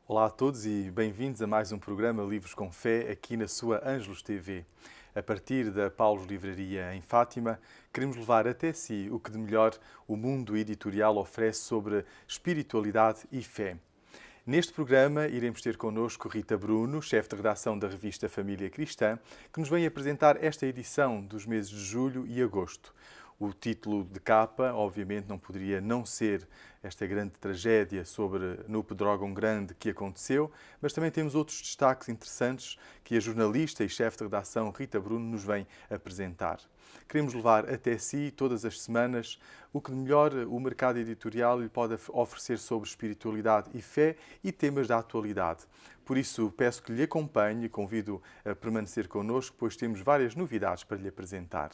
Olá a todos e bem-vindos a mais um programa Livros com Fé aqui na sua Ângelos TV. A partir da Paulos Livraria em Fátima, queremos levar até si o que de melhor o mundo editorial oferece sobre espiritualidade e fé. Neste programa iremos ter connosco Rita Bruno, chefe de redação da revista Família Cristã, que nos vem apresentar esta edição dos meses de julho e agosto. O título de capa, obviamente, não poderia não ser esta grande tragédia sobre no Pedrógão Grande que aconteceu, mas também temos outros destaques interessantes que a jornalista e chefe de redação Rita Bruno nos vem apresentar. Queremos levar até si, todas as semanas, o que de melhor o mercado editorial lhe pode oferecer sobre espiritualidade e fé e temas da atualidade. Por isso, peço que lhe acompanhe e convido a permanecer connosco, pois temos várias novidades para lhe apresentar.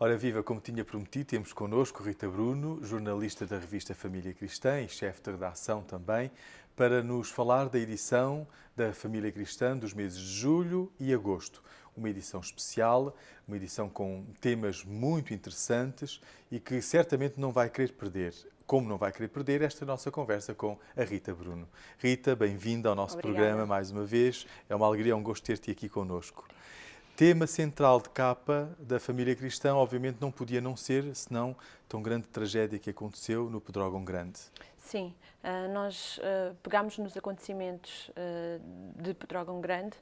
Ora viva, como tinha prometido, temos connosco Rita Bruno, jornalista da revista Família Cristã e chefe de redação também, para nos falar da edição da Família Cristã dos meses de julho e agosto. Uma edição especial, uma edição com temas muito interessantes e que certamente não vai querer perder. Como não vai querer perder esta nossa conversa com a Rita Bruno. Rita, bem-vinda ao nosso programa mais uma vez. É uma alegria, um gosto ter-te aqui connosco. Tema central de capa da Família Cristã, obviamente, não podia não ser, senão tão grande tragédia que aconteceu no Pedrógão Grande. Sim, nós pegámos nos acontecimentos de Pedrógão Grande.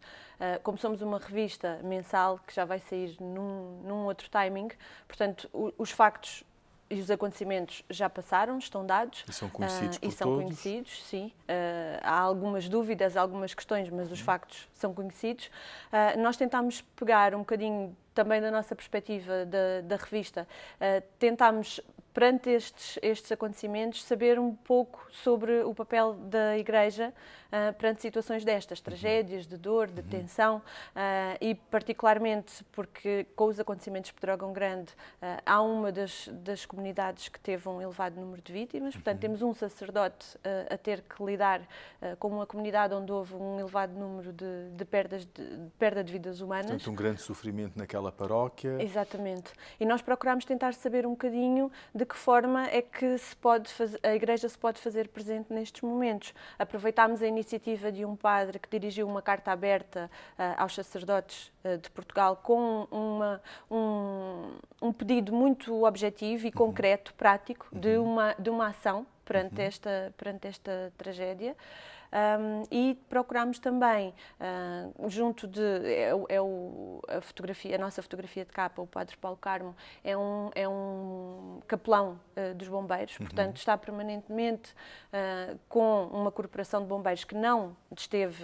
Como somos uma revista mensal que já vai sair num outro timing, portanto, os factos e os acontecimentos já passaram, estão dados. E são conhecidos por e são todos? Conhecidos, sim. Há algumas dúvidas, algumas questões, mas os factos são conhecidos. Nós tentámos pegar um bocadinho também da nossa perspectiva da revista, tentámos, perante estes acontecimentos, saber um pouco sobre o papel da Igreja perante situações destas, tragédias, de dor, de tensão, e particularmente porque com os acontecimentos de Pedrógão Grande há uma das comunidades que teve um elevado número de vítimas, portanto temos um sacerdote a ter que lidar com uma comunidade onde houve um elevado número de perda de vidas humanas. Portanto, um grande sofrimento naquela paróquia. Exatamente. E nós procurámos tentar saber um bocadinho de que forma é que a Igreja se pode fazer presente nestes momentos. Aproveitámos a iniciativa de um padre que dirigiu uma carta aberta aos sacerdotes de Portugal com um pedido muito objetivo e concreto, prático, de uma ação perante esta tragédia. E procurámos também, junto de a nossa fotografia de capa, o Padre Paulo Carmo é um capelão dos bombeiros, portanto está permanentemente com uma corporação de bombeiros que não esteve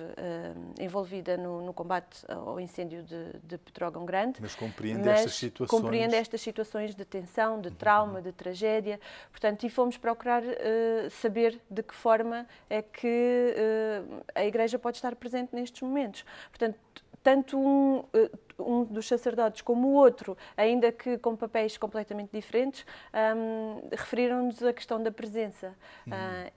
envolvida no combate ao incêndio de Pedrógão Grande, Mas compreende estas situações. Compreende estas situações de tensão, de trauma, de tragédia, portanto, e fomos procurar saber de que forma é que a Igreja pode estar presente nestes momentos. Portanto, tanto um dos sacerdotes como o outro, ainda que com papéis completamente diferentes, referiram-nos a questão da presença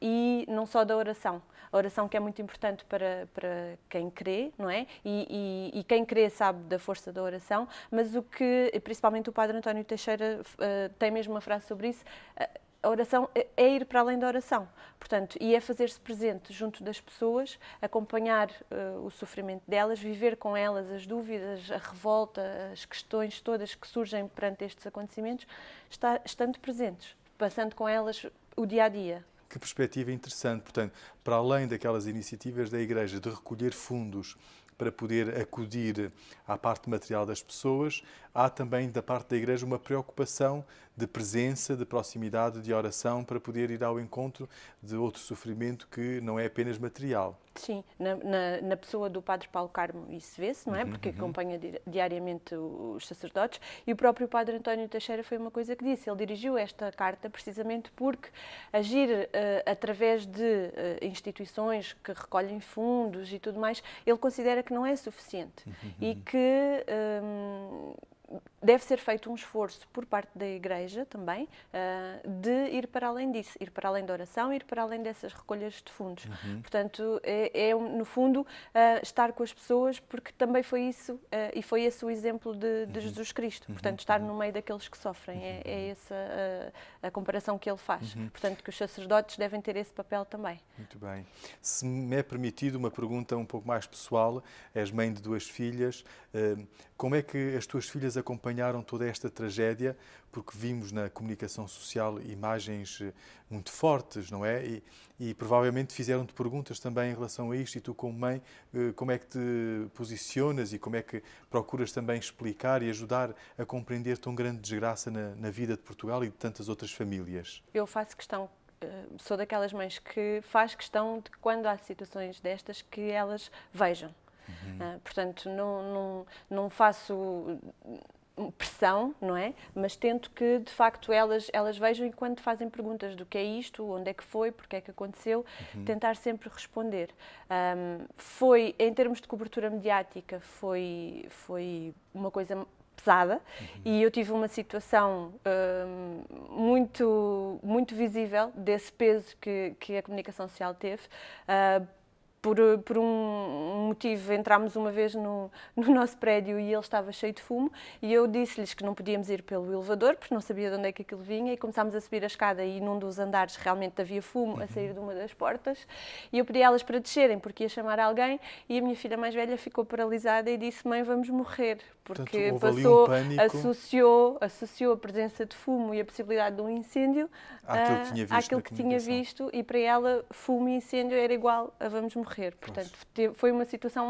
e não só da oração. A oração que é muito importante para quem crê, não é? E quem crê sabe da força da oração, mas principalmente o Padre António Teixeira tem mesmo uma frase sobre isso. A oração é ir para além da oração, portanto, e é fazer-se presente junto das pessoas, acompanhar o sofrimento delas, viver com elas as dúvidas, a revolta, as questões todas que surgem perante estes acontecimentos, estando presentes, passando com elas o dia-a-dia. Que perspectiva interessante, portanto, para além daquelas iniciativas da Igreja de recolher fundos para poder acudir à parte material das pessoas, há também da parte da Igreja uma preocupação de presença, de proximidade, de oração, para poder ir ao encontro de outro sofrimento que não é apenas material. Sim, na pessoa do Padre Paulo Carmo isso vê-se, não é? Porque acompanha diariamente os sacerdotes, e o próprio Padre António Teixeira foi uma coisa que disse. Ele dirigiu esta carta precisamente porque agir através de instituições que recolhem fundos e tudo mais, ele considera que não é suficiente e que deve ser feito um esforço por parte da Igreja também de ir para além disso, ir para além da oração, ir para além dessas recolhas de fundos. Portanto, no fundo, estar com as pessoas, porque também foi isso, e foi esse o exemplo de Jesus Cristo. Portanto, estar no meio daqueles que sofrem, é essa a comparação que ele faz. Portanto, que os sacerdotes devem ter esse papel também. Muito bem. Se me é permitido uma pergunta um pouco mais pessoal, és mãe de 2 filhas, como é que as tuas filhas acompanharam toda esta tragédia? Porque vimos na comunicação social imagens muito fortes, não é? E provavelmente fizeram-te perguntas também em relação a isto, e tu, como mãe, como é que te posicionas e como é que procuras também explicar e ajudar a compreender tão grande desgraça na vida de Portugal e de tantas outras famílias? Eu faço questão, sou daquelas mães que faz questão de, quando há situações destas, que elas vejam. Portanto, não faço pressão, não é? Mas tento que, de facto, elas vejam, e quando fazem perguntas do que é isto, onde é que foi, porque é que aconteceu, tentar sempre responder. Foi, em termos de cobertura mediática, foi uma coisa pesada, e eu tive uma situação muito visível desse peso que a comunicação social teve. Por um motivo, entrámos uma vez no nosso prédio e ele estava cheio de fumo, e eu disse-lhes que não podíamos ir pelo elevador, porque não sabia de onde é que aquilo vinha, e começámos a subir a escada, e num dos andares realmente havia fumo a sair de uma das portas, e eu pedi a elas para descerem, porque ia chamar alguém, e a minha filha mais velha ficou paralisada e disse: mãe, vamos morrer, porque portanto, associou a presença de fumo e a possibilidade de um incêndio àquilo que tinha visto, e para ela fumo e incêndio era igual a vamos morrer. Portanto, foi uma situação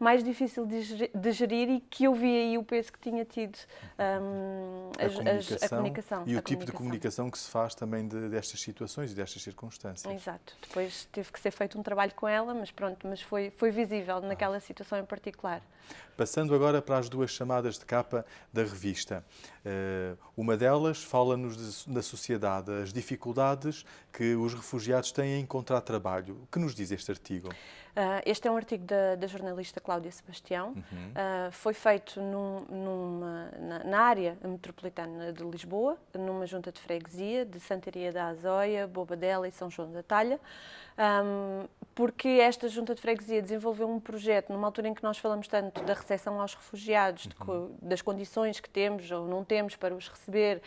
mais difícil de gerir, e que eu vi aí o peso que tinha tido a comunicação. E o tipo de comunicação que se faz também destas situações e destas circunstâncias. Exato. Depois teve que ser feito um trabalho com ela, mas pronto, foi visível naquela situação em particular. Passando agora para as 2 chamadas de capa da revista. Uma delas fala-nos da sociedade, as dificuldades que os refugiados têm em encontrar trabalho. O que nos diz este artigo? Este é um artigo da jornalista Cláudia Sebastião. Foi feito na área metropolitana de Lisboa, numa junta de freguesia de Santaria da Azóia, Bobadela e São João da Talha, porque esta junta de freguesia desenvolveu um projeto numa altura em que nós falamos tanto da recepção aos refugiados, das condições que temos ou não temos para os receber.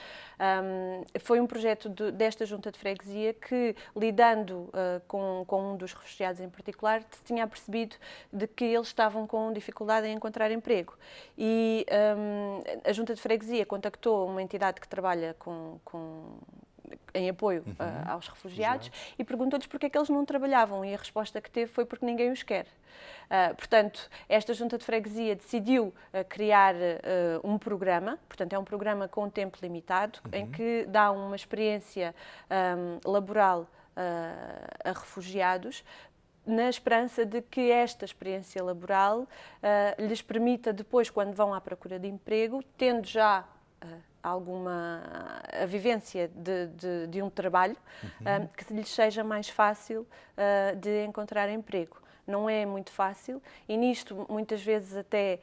Foi um projeto desta junta de freguesia que, lidando com um dos refugiados em particular, se tinha apercebido de que eles estavam com dificuldade em encontrar emprego. E a junta de freguesia contactou uma entidade que trabalha em apoio aos refugiados e perguntou-lhes porque é que eles não trabalhavam, e a resposta que teve foi porque ninguém os quer. Portanto, esta junta de freguesia decidiu criar um programa, portanto é um programa com tempo limitado, em que dá uma experiência laboral a refugiados, na esperança de que esta experiência laboral lhes permita depois, quando vão à procura de emprego, tendo já a vivência de um trabalho, que lhes seja mais fácil de encontrar emprego. Não é muito fácil, e nisto muitas vezes até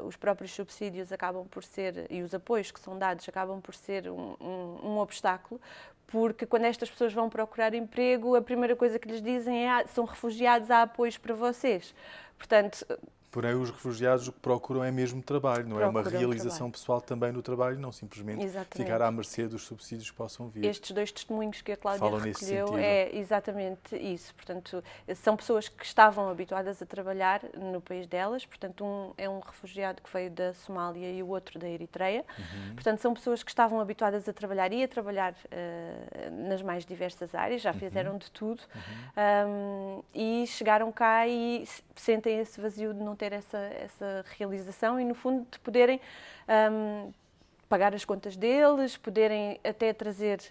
os próprios subsídios acabam por ser, e os apoios que são dados acabam por ser um obstáculo, porque quando estas pessoas vão procurar emprego, a primeira coisa que lhes dizem é: são refugiados, há apoios para vocês. Portanto, Porém, os refugiados o que procuram é mesmo trabalho, não é? Uma realização pessoal também no trabalho, não simplesmente ficar à mercê dos subsídios que possam vir. Estes 2 testemunhos que a Cláudia recolheu é exatamente isso. Portanto, são pessoas que estavam habituadas a trabalhar no país delas. Portanto, um é um refugiado que veio da Somália e o outro da Eritreia. Portanto, são pessoas que estavam habituadas a trabalhar e a trabalhar nas mais diversas áreas, já fizeram de tudo, e chegaram cá e sentem esse vazio de não ter essa realização e, no fundo, de poderem pagar as contas deles, poderem até trazer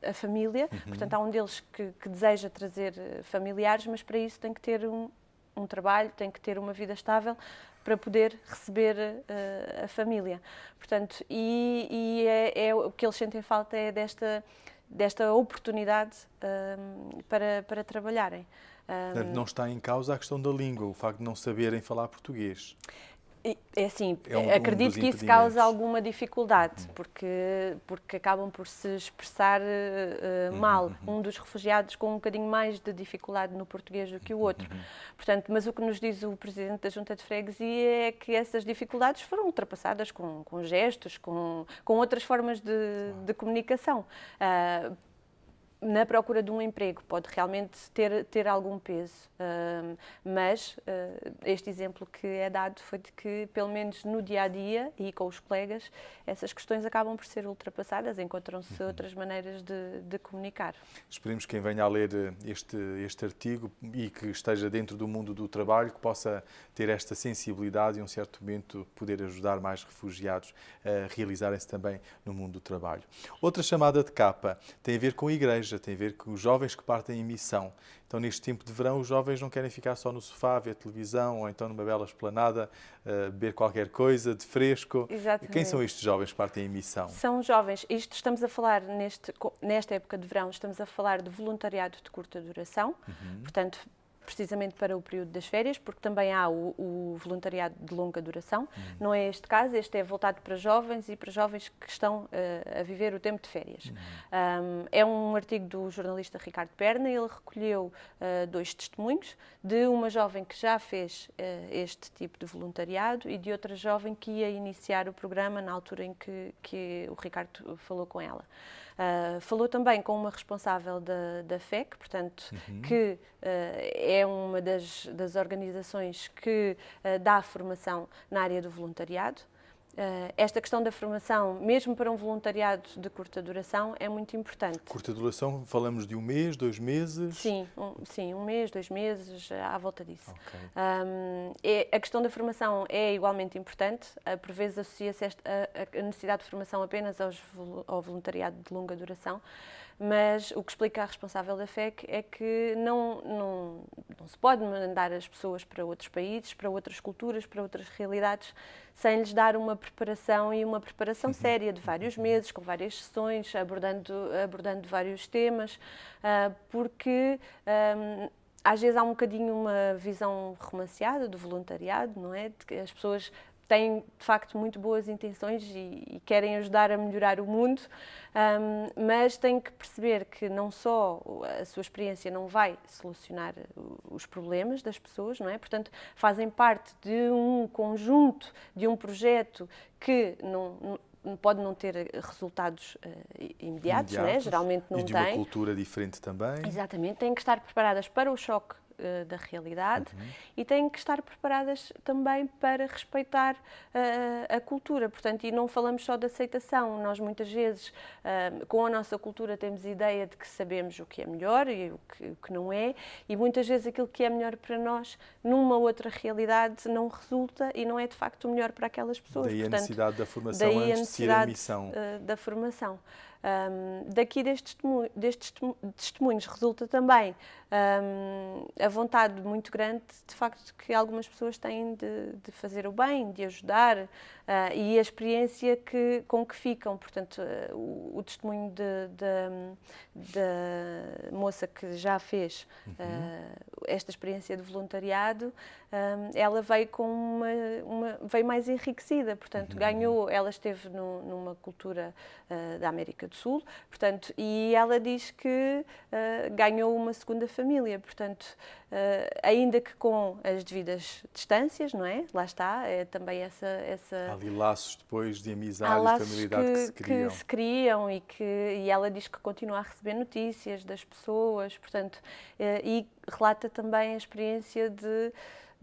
a família. Portanto, há um deles que deseja trazer familiares, mas para isso tem que ter um trabalho, tem que ter uma vida estável para poder receber a família. Portanto, o que eles sentem falta é desta oportunidade para trabalharem. Portanto, não está em causa a questão da língua, o facto de não saberem falar português. É assim, um acredito dos que isso impedimentos. causa alguma dificuldade, porque acabam por se expressar mal. Um dos refugiados com um bocadinho mais de dificuldade no português do que o outro. Portanto, mas o que nos diz o Presidente da Junta de Freguesia é que essas dificuldades foram ultrapassadas com gestos, com outras formas de comunicação. Na procura de um emprego pode realmente ter algum peso, mas este exemplo que é dado foi de que, pelo menos no dia-a-dia e com os colegas, essas questões acabam por ser ultrapassadas, encontram-se outras maneiras de comunicar. Esperemos que quem venha a ler este artigo e que esteja dentro do mundo do trabalho, que possa ter esta sensibilidade e, em um certo momento, poder ajudar mais refugiados a realizarem-se também no mundo do trabalho. Outra chamada de capa tem a ver com a Igreja, tem a ver com os jovens que partem em missão. Então, neste tempo de verão, os jovens não querem ficar só no sofá, ver televisão ou então numa bela esplanada, beber qualquer coisa de fresco. Exatamente. Quem são estes jovens que partem em missão? São jovens. Isto estamos a falar, nesta época de verão, estamos a falar de voluntariado de curta duração, portanto, precisamente para o período das férias, porque também há o voluntariado de longa duração. Não é este caso, este é voltado para jovens e para jovens que estão a viver o tempo de férias. É um artigo do jornalista Ricardo Perna, ele recolheu 2 testemunhos, de uma jovem que já fez este tipo de voluntariado e de outra jovem que ia iniciar o programa na altura em que o Ricardo falou com ela. Falou também com uma responsável da FEC, portanto, que é uma das organizações que dá formação na área do voluntariado. Esta questão da formação, mesmo para um voluntariado de curta duração, é muito importante. Curta duração, falamos de 1 mês, 2 meses? Sim, 1 mês, 2 meses, à volta disso. Okay. A questão da formação é igualmente importante. Por vezes associa-se a necessidade de formação apenas ao voluntariado de longa duração, mas o que explica a responsável da FEC é que não se pode mandar as pessoas para outros países, para outras culturas, para outras realidades, sem lhes dar uma preparação e uma preparação séria de vários meses, com várias sessões, abordando vários temas, porque às vezes há um bocadinho uma visão romanceada do voluntariado, não é? De que as pessoas têm, de facto, muito boas intenções e querem ajudar a melhorar o mundo, mas têm que perceber que não só a sua experiência não vai solucionar os problemas das pessoas, não é? Portanto, fazem parte de um conjunto, de um projeto que pode não ter resultados imediatos, não é? Geralmente não tem. E de uma cultura diferente também. Exatamente, têm que estar preparadas para o choque da realidade e têm que estar preparadas também para respeitar a cultura. Portanto, e não falamos só de aceitação. Nós muitas vezes, com a nossa cultura, temos a ideia de que sabemos o que é melhor e o que não é, e muitas vezes aquilo que é melhor para nós, numa outra realidade, não resulta e não é de facto o melhor para aquelas pessoas. Daí Portanto, a necessidade da formação antes de ir à missão. Da formação. Daqui destes testemunhos resulta também a vontade muito grande, de facto, que algumas pessoas têm de fazer o bem, de ajudar, e a experiência com que ficam. Portanto, o testemunho da moça que já fez esta experiência de voluntariado, ela veio veio mais enriquecida, portanto, ela esteve numa cultura da América do Sul, portanto, e ela diz que ganhou uma segunda família, portanto, ainda que com as devidas distâncias, não é? Lá está, é também essa... Há ali laços depois de amizade e familiaridade que se criam. E ela diz que continua a receber notícias das pessoas, portanto, e relata também a experiência de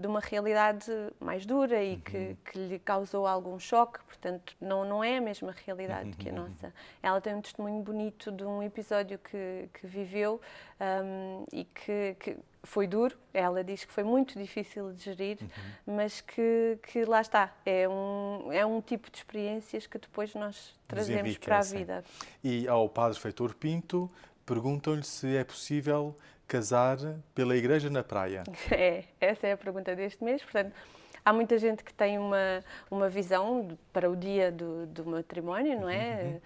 uma realidade mais dura e que lhe causou algum choque, portanto, não é a mesma realidade que a nossa. Ela tem um testemunho bonito de um episódio que viveu e que foi duro. Ela diz que foi muito difícil de gerir, mas que lá está. É um tipo de experiências que depois nós trazemos para a vida. E ao Padre Feitor Pinto, perguntam-lhe se é possível casar pela igreja na praia. Essa é a pergunta deste mês. Portanto, há muita gente que tem uma visão para o dia do matrimónio, não é?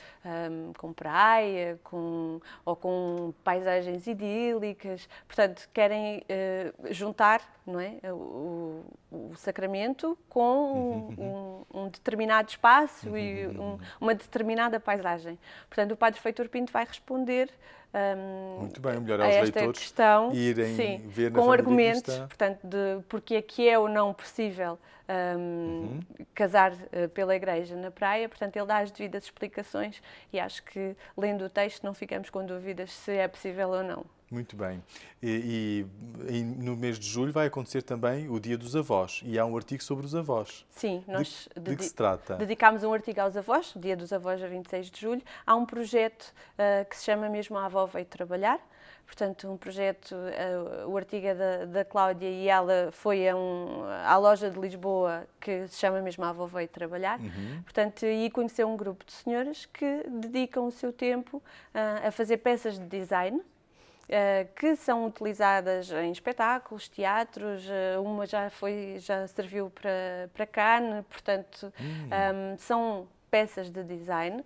Com praia, ou com paisagens idílicas. Portanto, querem juntar, não é? O sacramento com um determinado espaço e uma determinada paisagem. Portanto, o Padre Feitor Pinto vai responder muito bem, melhor a aos esta leitores questão, irem sim, ver na com família argumentos, cristã. portanto, de porque é que é ou não possível casar pela Igreja na praia. Portanto, ele dá as devidas explicações e acho que, lendo o texto, não ficamos com dúvidas se é possível ou não. Muito bem. E no mês de julho vai acontecer também o Dia dos Avós e há um artigo sobre os avós. Sim, nós de que se trata? dedicámos um artigo aos avós, Dia dos Avós a 26 de julho. Há um projeto que se chama mesmo A Avó Veio Trabalhar. Portanto, um projeto, o artigo é da Cláudia e ela foi à loja de Lisboa que se chama mesmo A Avó Veio Trabalhar. Portanto, aí conheceu um grupo de senhoras que dedicam o seu tempo a fazer peças de design, que são utilizadas em espetáculos, teatros, uma já serviu para Cannes, portanto, são peças de design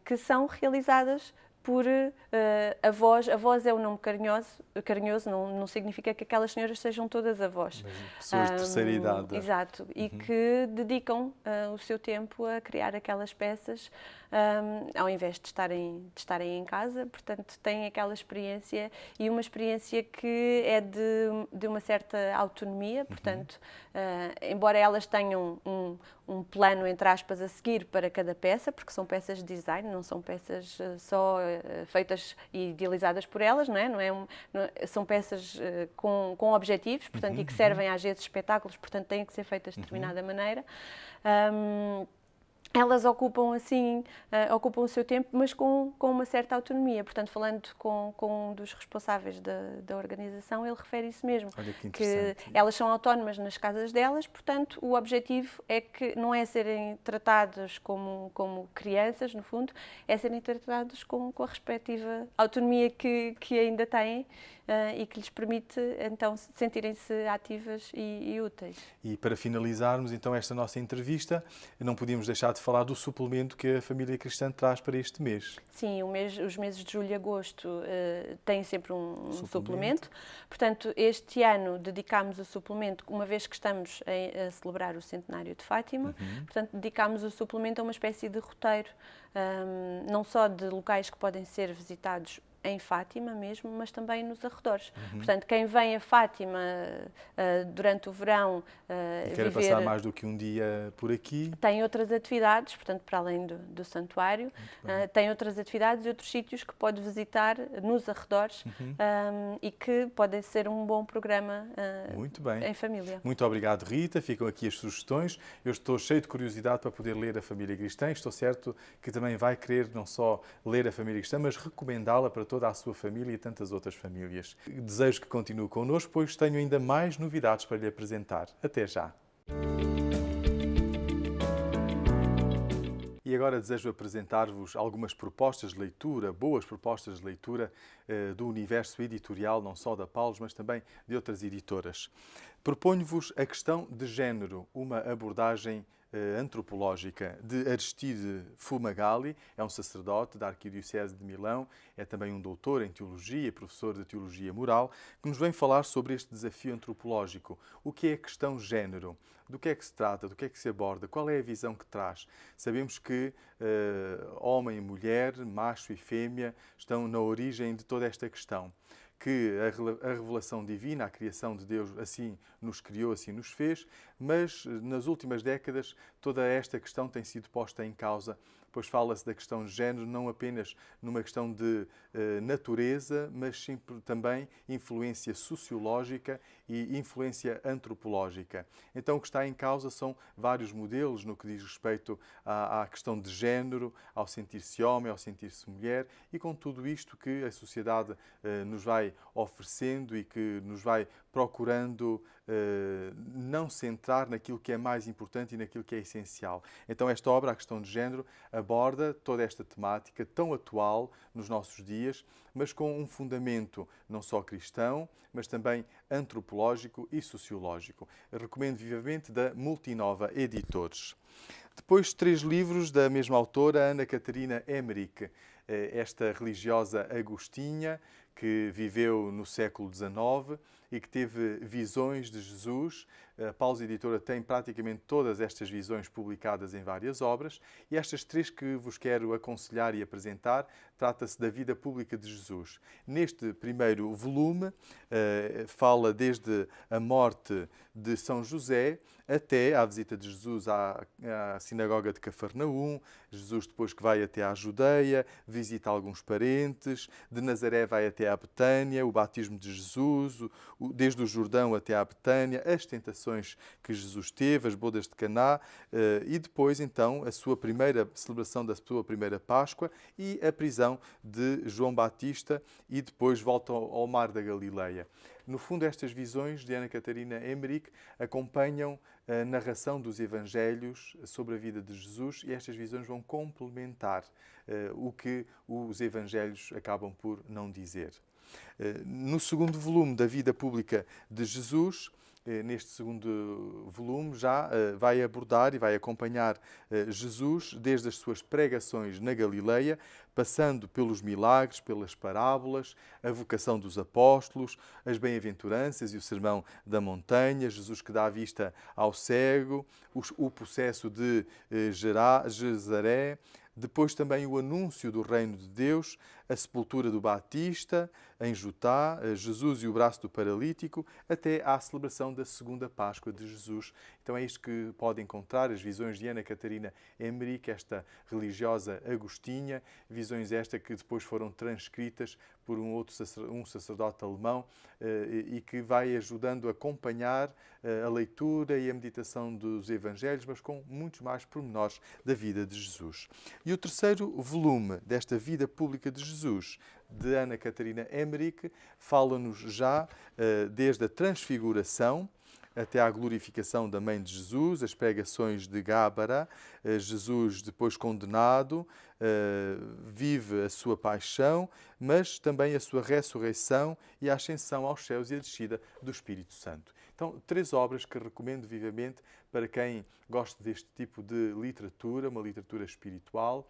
que são realizadas por avós. Avós é um nome carinhoso não significa que aquelas senhoras sejam todas avós. Mas pessoas de terceira idade. Exato, e que dedicam o seu tempo a criar aquelas peças ao invés de estarem em casa. Portanto, têm aquela experiência e uma experiência que é de uma certa autonomia. Portanto, embora elas tenham um plano, entre aspas, a seguir para cada peça, porque são peças de design, não são peças só feitas e idealizadas por elas, não é? São peças com objetivos, portanto, e que servem às vezes espetáculos, portanto, têm que ser feitas de determinada maneira. Elas ocupam o seu tempo, mas com uma certa autonomia. Portanto, falando com um dos responsáveis da organização, ele refere isso mesmo. Olha que elas são autónomas nas casas delas, portanto, o objetivo é que não é serem tratadas como crianças, no fundo, é serem tratadas com a respectiva autonomia que ainda têm e que lhes permite, então, sentirem-se ativas e úteis. E para finalizarmos, então, esta nossa entrevista, não podíamos deixar de falar do suplemento que a família cristã traz para este mês. Sim, os meses de julho e agosto têm sempre um suplemento. Portanto, este ano dedicámos o suplemento, uma vez que estamos a celebrar o centenário de Fátima, portanto, dedicámos o suplemento a uma espécie de roteiro, não só de locais que podem ser visitados em Fátima mesmo, mas também nos arredores. Portanto, quem vem a Fátima durante o verão e quer passar mais do que um dia por aqui, tem outras atividades, portanto, para além do santuário, tem outras atividades e outros sítios que pode visitar nos arredores e que podem ser um bom programa muito bem, em família. Muito obrigado, Rita. Ficam aqui as sugestões. Eu estou cheio de curiosidade para poder ler a Família Cristã. Estou certo que também vai querer não só ler a Família Cristã, mas recomendá-la para toda a sua família e tantas outras famílias. Desejo que continue connosco, pois tenho ainda mais novidades para lhe apresentar. Até já! E agora desejo apresentar-vos algumas propostas de leitura, boas propostas de leitura do universo editorial, não só da Paulus, mas também de outras editoras. Proponho-vos A Questão de Género, uma abordagem antropológica de Aristide Fumagalli. É um sacerdote da Arquidiocese de Milão, é também um doutor em teologia, professor de teologia moral, que nos vem falar sobre este desafio antropológico. O que é a questão género? Do que é que se trata? Do que é que se aborda? Qual é a visão que traz? Sabemos que homem e mulher, macho e fêmea, estão na origem de toda esta questão. Que a revelação divina, a criação de Deus assim nos criou, assim nos fez, mas nas últimas décadas toda esta questão tem sido posta em causa, pois fala-se da questão de género não apenas numa questão de natureza, mas sim também influência sociológica e influência antropológica. Então o que está em causa são vários modelos no que diz respeito à questão de género, ao sentir-se homem, ao sentir-se mulher, e com tudo isto que a sociedade nos vai oferecendo e que nos vai procurando não centrar naquilo que é mais importante e naquilo que é essencial. Então esta obra, A Questão de Género, aborda toda esta temática tão atual nos nossos dias, mas com um fundamento não só cristão, mas também antropológico e sociológico. Eu recomendo vivamente, da Multinova Editores. Depois, 3 livros da mesma autora, Ana Catarina Emmerich, esta religiosa agostinha que viveu no século XIX e que teve visões de Jesus. A Paulus Editora tem praticamente todas estas visões publicadas em várias obras, e estas 3 que vos quero aconselhar e apresentar, trata-se da vida pública de Jesus. Neste primeiro volume, fala desde a morte de São José até à visita de Jesus à sinagoga de Cafarnaum, Jesus depois que vai até à Judeia, visita alguns parentes, de Nazaré vai até à Betânia, o batismo de Jesus, desde o Jordão até à Betânia, as tentações que Jesus teve, as bodas de Caná, e depois então a sua primeira celebração da sua primeira Páscoa e a prisão de João Batista, e depois volta ao mar da Galileia. No fundo, estas visões de Ana Catarina Emmerich acompanham a narração dos Evangelhos sobre a vida de Jesus, e estas visões vão complementar o que os Evangelhos acabam por não dizer. No segundo volume da vida pública de Jesus, neste segundo volume, já vai abordar e vai acompanhar Jesus desde as suas pregações na Galileia, passando pelos milagres, pelas parábolas, a vocação dos apóstolos, as bem-aventuranças e o sermão da montanha, Jesus que dá a vista ao cego, o processo de Gezaré, depois também o anúncio do reino de Deus, a sepultura do Batista em Jutá, Jesus e o braço do paralítico, até à celebração da segunda Páscoa de Jesus. Então é isto que pode encontrar, as visões de Ana Catarina Emmerich, esta religiosa agostinha, visões estas que depois foram transcritas por um sacerdote alemão, e que vai ajudando a acompanhar a leitura e a meditação dos Evangelhos, mas com muitos mais pormenores da vida de Jesus. E o terceiro volume desta vida pública de Jesus, de Ana Catarina Emmerich, fala-nos já desde a transfiguração até à glorificação da Mãe de Jesus, as pregações de Gábara, Jesus depois condenado, vive a sua paixão, mas também a sua ressurreição e a ascensão aos céus e a descida do Espírito Santo. Então, 3 obras que recomendo vivamente para quem gosta deste tipo de literatura, uma literatura espiritual,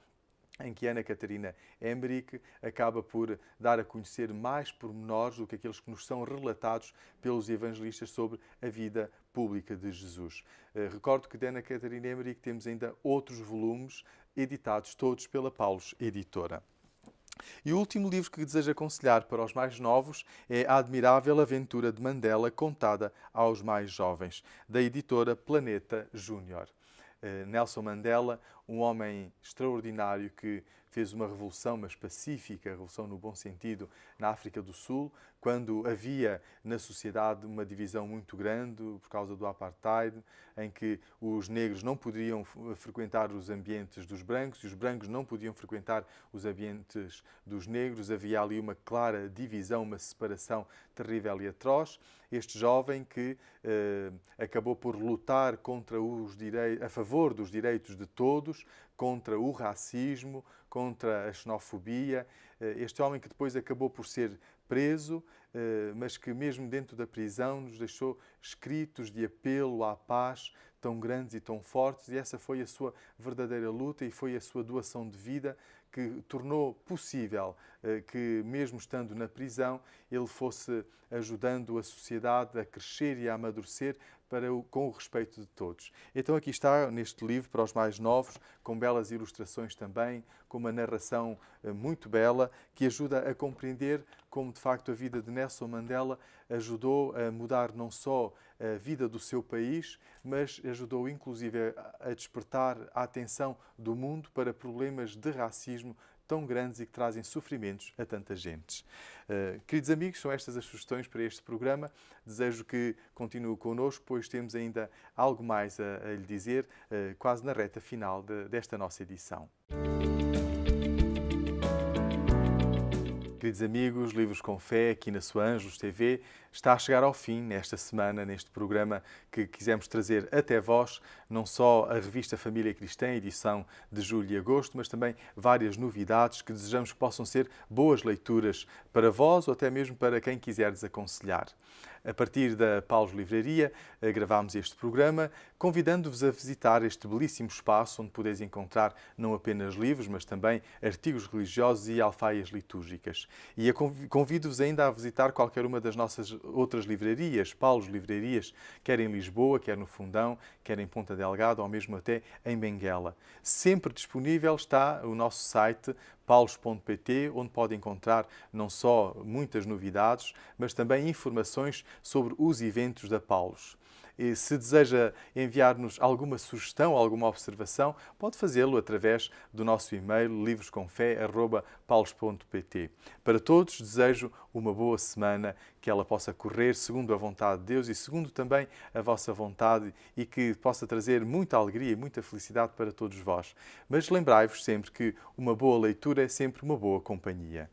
em que Ana Catarina Emmerich acaba por dar a conhecer mais pormenores do que aqueles que nos são relatados pelos evangelistas sobre a vida pública de Jesus. Recordo que de Ana Catarina Emmerich temos ainda outros volumes editados, todos pela Paulus Editora. E o último livro que desejo aconselhar para os mais novos é A Admirável Aventura de Mandela, contada aos mais jovens, da editora Planeta Júnior. Nelson Mandela, um homem extraordinário que fez uma revolução, mas pacífica, revolução no bom sentido, na África do Sul, quando havia na sociedade uma divisão muito grande por causa do apartheid, em que os negros não poderiam frequentar os ambientes dos brancos e os brancos não podiam frequentar os ambientes dos negros. Havia ali uma clara divisão, uma separação terrível e atroz. Este jovem que acabou por lutar a favor dos direitos de todos, contra o racismo, contra a xenofobia. Este homem que depois acabou por ser preso, mas que mesmo dentro da prisão nos deixou escritos de apelo à paz tão grandes e tão fortes, e essa foi a sua verdadeira luta e foi a sua doação de vida que tornou possível que, mesmo estando na prisão, ele fosse ajudando a sociedade a crescer e a amadurecer com o respeito de todos. Então aqui está, neste livro, para os mais novos, com belas ilustrações também, com uma narração muito bela, que ajuda a compreender como, de facto, a vida de Nelson Mandela ajudou a mudar não só a vida do seu país, mas ajudou, inclusive, a despertar a atenção do mundo para problemas de racismo tão grandes e que trazem sofrimentos a tanta gente. Queridos amigos, são estas as sugestões para este programa. Desejo que continue connosco, pois temos ainda algo mais a lhe dizer, quase na reta final desta nossa edição. Queridos amigos, Livros com Fé, aqui na sua Anjos TV, está a chegar ao fim nesta semana, neste programa que quisemos trazer até vós, não só a revista Família Cristã, edição de julho e agosto, mas também várias novidades que desejamos que possam ser boas leituras para vós ou até mesmo para quem quiser desaconselhar. A partir da Paulos Livraria, gravámos este programa, convidando-vos a visitar este belíssimo espaço onde podeis encontrar não apenas livros, mas também artigos religiosos e alfaias litúrgicas. E convido-vos ainda a visitar qualquer uma das nossas outras livrarias, Paulos Livrarias, quer em Lisboa, quer no Fundão, quer em Ponta Delgada ou mesmo até em Benguela. Sempre disponível está o nosso site paulos.pt, onde pode encontrar não só muitas novidades, mas também informações sobre os eventos da Paulos. E se deseja enviar-nos alguma sugestão, alguma observação, pode fazê-lo através do nosso e-mail livroscomfé@paulos.pt. Para todos, desejo uma boa semana, que ela possa correr segundo a vontade de Deus e segundo também a vossa vontade e que possa trazer muita alegria e muita felicidade para todos vós. Mas lembrai-vos sempre que uma boa leitura é sempre uma boa companhia.